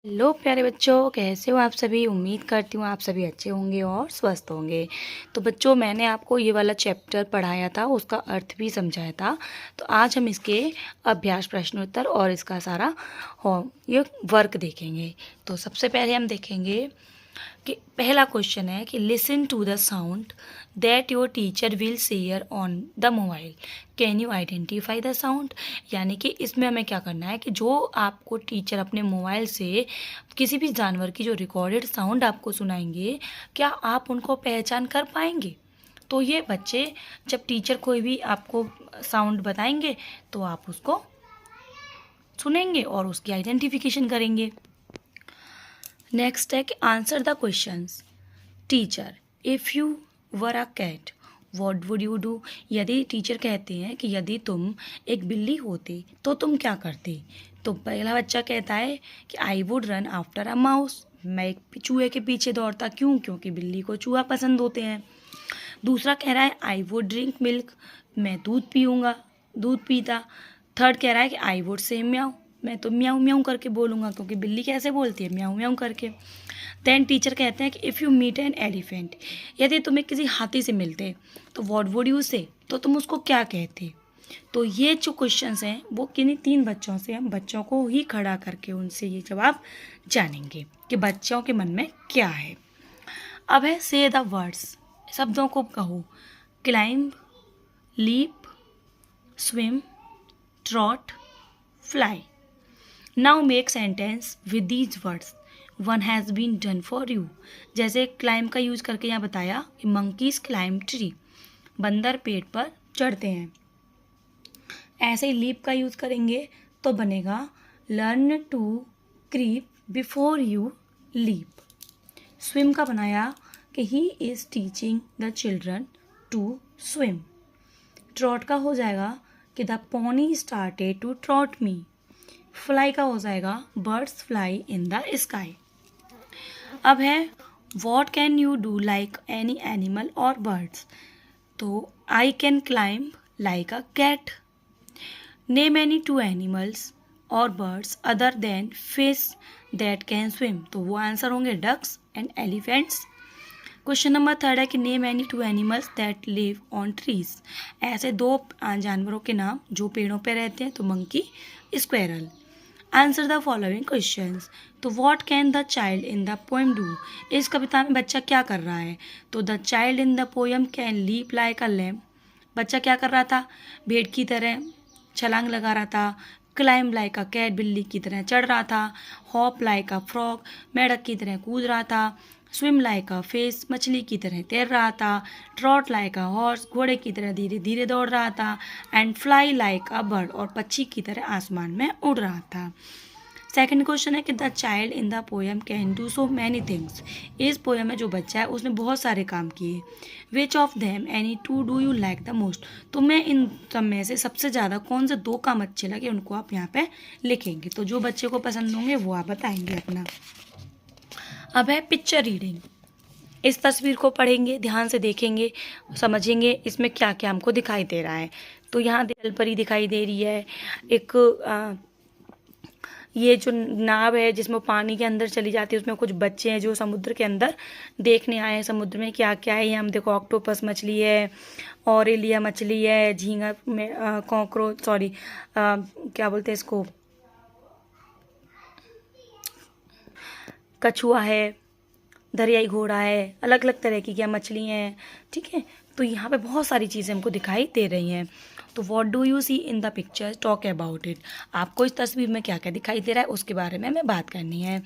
Hello प्यारे बच्चों, कैसे हो आप सभी। उम्मीद करती हूँ आप सभी अच्छे होंगे और स्वस्थ होंगे। तो बच्चों, मैंने आपको ये वाला चैप्टर पढ़ाया था, उसका अर्थ भी समझाया था। तो आज हम इसके अभ्यास प्रश्नोत्तर और इसका सारा ये वर्क देखेंगे। तो सबसे पहले हम देखेंगे कि पहला क्वेश्चन है कि listen to the sound that your teacher will share on the mobile, can you identify the sound. यानी कि इसमें हमें क्या करना है कि जो आपको टीचर अपने मोबाइल से किसी भी जानवर की जो रिकॉर्डेड साउंड आपको सुनाएंगे, क्या आप उनको पहचान कर पाएंगे। तो ये बच्चे जब टीचर कोई भी आपको साउंड बताएंगे तो आप उसको सुनेंगे और उसकी आइडेंटिफिकेशन करेंगे। नेक्स्ट है कि answer the questions. Teacher, if you were a cat what would you do. यदि टीचर कहते हैं कि यदि तुम एक बिल्ली होते तो तुम क्या करते। तो पहला बच्चा कहता है कि I would run after a mouse, मैं एक चूहे के पीछे दौड़ता। क्यों? क्योंकि बिल्ली को चूहा पसंद होते हैं। दूसरा कह रहा है आई वुड ड्रिंक मिल्क, मैं दूध पीऊँगा, दूध पीता। थर्ड कह रहा है कि आई वुड से म्याऊ, मैं तो म्याऊ म्याऊ करके बोलूँगा, क्योंकि बिल्ली कैसे बोलती है, म्याऊ म्याऊ करके। देन टीचर कहते हैं कि if you meet an elephant, यदि तुम्हें किसी हाथी से मिलते तो व्हाट वुड यू से, तो तुम उसको क्या कहते। तो ये जो क्वेश्चंस हैं वो किन्हीं तीन बच्चों से, हम बच्चों को ही खड़ा करके उनसे ये जवाब जानेंगे कि बच्चों के मन में क्या है। अब है से द वर्ड्स, शब्दों को कहो। Climb, leap, swim, trot, fly. Now make sentence with these words, one has been done for you. जैसे क्लाइंब का यूज़ करके यहाँ बताया कि मंकीज क्लाइंब ट्री, बंदर पेड़ पर चढ़ते हैं। ऐसे ही लीप का यूज़ करेंगे तो बनेगा learn to creep before you leap. Swim का बनाया कि he is teaching the children to swim. Trot का हो जाएगा कि the pony started to trot me. Fly का हो जाएगा birds fly in the sky. अब है what can you do like any animal और बर्ड्स। तो I can climb like a cat. Name any two animals और birds other than fish that can swim. तो वो आंसर होंगे ducks and elephants. Question number third है कि name any two animals that live on trees. ऐसे दो जानवरों के नाम जो पेड़ों पर रहते हैं, तो monkey, squirrel. Answer the following questions. तो what can the child in the poem do. इस कविता में बच्चा क्या कर रहा है। तो the child in the poem can leap like a lamp. बच्चा क्या कर रहा था, भेड़ की तरह छलांग लगा रहा था। क्लाइम लाइक अ कैट, बिल्ली की तरह चढ़ रहा था। हॉप लाइक अ फ्रॉग, मेढक की तरह कूद रहा था। स्विम लाइक अ फिश, मछली की तरह तैर रहा था। ट्रॉट लाइक अ हॉर्स, घोड़े की तरह धीरे धीरे दौड़ रहा था। And fly like a bird, और पक्षी की तरह आसमान में उड़ रहा था। सेकंड क्वेश्चन है कि the child in the poem can do so many things. इस पोएम में जो बच्चा है उसने बहुत सारे काम किए। Which of them any two do you like the most. तो मैं इन सब में से सबसे ज़्यादा कौन से दो काम अच्छे लगे उनको आप यहाँ पे लिखेंगे। तो जो बच्चे को पसंद होंगे वो आप बताएंगे अपना। अब है पिक्चर रीडिंग। इस तस्वीर को पढ़ेंगे, ध्यान से देखेंगे, समझेंगे इसमें क्या क्या हमको दिखाई दे रहा है। तो यहाँ जलपरी दिखाई दे रही है, एक ये जो नाव है जिसमें पानी के अंदर चली जाती है, उसमें कुछ बच्चे हैं जो समुद्र के अंदर देखने आए हैं समुद्र में क्या क्या है। ये हम देखो ऑक्टोपस मछली है, ऑरेलिया मछली है, झींगा में कॉकरोच, सॉरी क्या बोलते हैं इसको, कछुआ है, दरियाई घोड़ा है, अलग अलग तरह की क्या मछली हैं। ठीक है, तो यहाँ पे बहुत सारी चीज़ें हमको दिखाई दे रही हैं। तो what do you see in the picture, talk about it. आपको इस तस्वीर में क्या क्या दिखाई दे रहा है उसके बारे में हमें बात करनी है।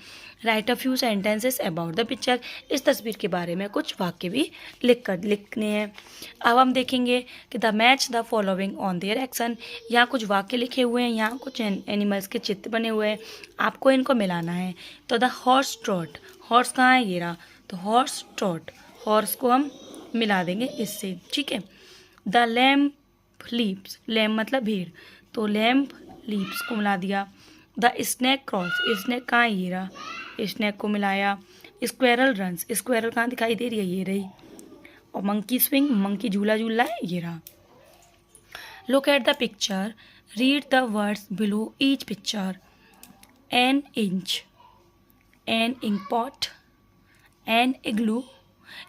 Right a few sentences about the picture. इस तस्वीर के बारे में कुछ वाक्य भी लिखने हैं। अब हम देखेंगे कि the match the following on their action. यहाँ कुछ वाक्य लिखे हुए हैं, यहाँ कुछ एनिमल्स के चित्र बने हुए हैं, आपको इनको मिलाना है। तो द हॉर्स ट्रॉट, हॉर्स कहाँ है, ये रहा। तो हॉर्स ट्रॉट, हॉर्स को हम मिला देंगे इससे। ठीक है। द लैम्प लीप्स, लैम्प मतलब भीड़, तो लैम्प लीप्स को मिला दिया। द स्नैक क्रॉस, स्नैक कहाँ है, ये रहा, स्नैक को मिलाया। स्क्वेरल रन्स, स्क्वेरल कहाँ दिखाई दे रही है, ये रही। और मंकी स्विंग, मंकी झूला झूल रहा है, ये रहा। Look at the picture, read the words below each picture. An inch, an ink pot, an igloo.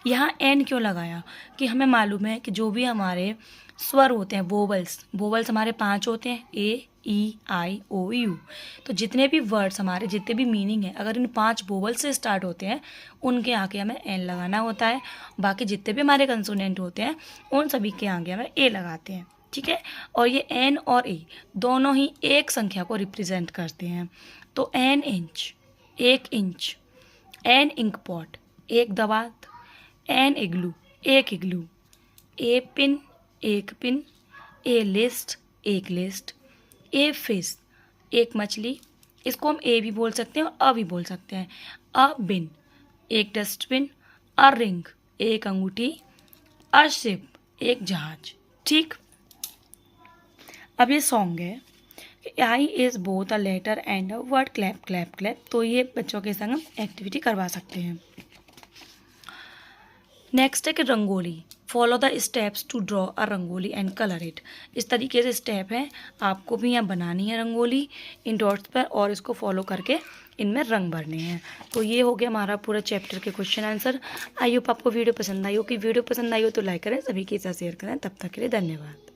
यहाँ एन क्यों लगाया कि हमें मालूम है कि जो भी हमारे स्वर होते हैं, वोवल्स हमारे 5 होते हैं, ए ई आई ओ यू। तो जितने भी वर्ड्स हमारे, जितने भी मीनिंग है, अगर इन 5 वोवल से स्टार्ट होते हैं उनके आगे हमें एन लगाना होता है। बाकी जितने भी हमारे कंसोनेंट होते हैं उन सभी के आगे हमें ए लगाते हैं, ठीक है। और ये एन और ए दोनों ही एक संख्या को रिप्रेजेंट करते हैं। तो an inch, 1 inch, an ink pot, 1 दवात, an igloo, 1 igloo, a pin, 1 pin, a list, 1 list, a fish, 1 मछली। इसको हम ए भी बोल सकते हैं और अ भी बोल सकते हैं। अ बिन, 1 डस्टबिन, अ रिंग, 1 अंगूठी, अ शिप, 1 जहाज, ठीक। अब ये सॉन्ग है, I is both a letter and a word, clap clap clap. तो ये बच्चों के संग हम एक्टिविटी करवा सकते हैं। नेक्स्ट है कि rangoli, follow the steps to draw a rangoli and colour it. इस तरीके से स्टेप है, आपको भी यहाँ बनानी है रंगोली इन डॉट्स पर और इसको फॉलो करके इनमें रंग भरने हैं। तो ये हो गया हमारा पूरा चैप्टर के क्वेश्चन आंसर। आई होप आपको वीडियो पसंद आई हो। कि वीडियो पसंद आई हो तो लाइक करें, सभी के साथ शेयर करें। तब तक के लिए धन्यवाद।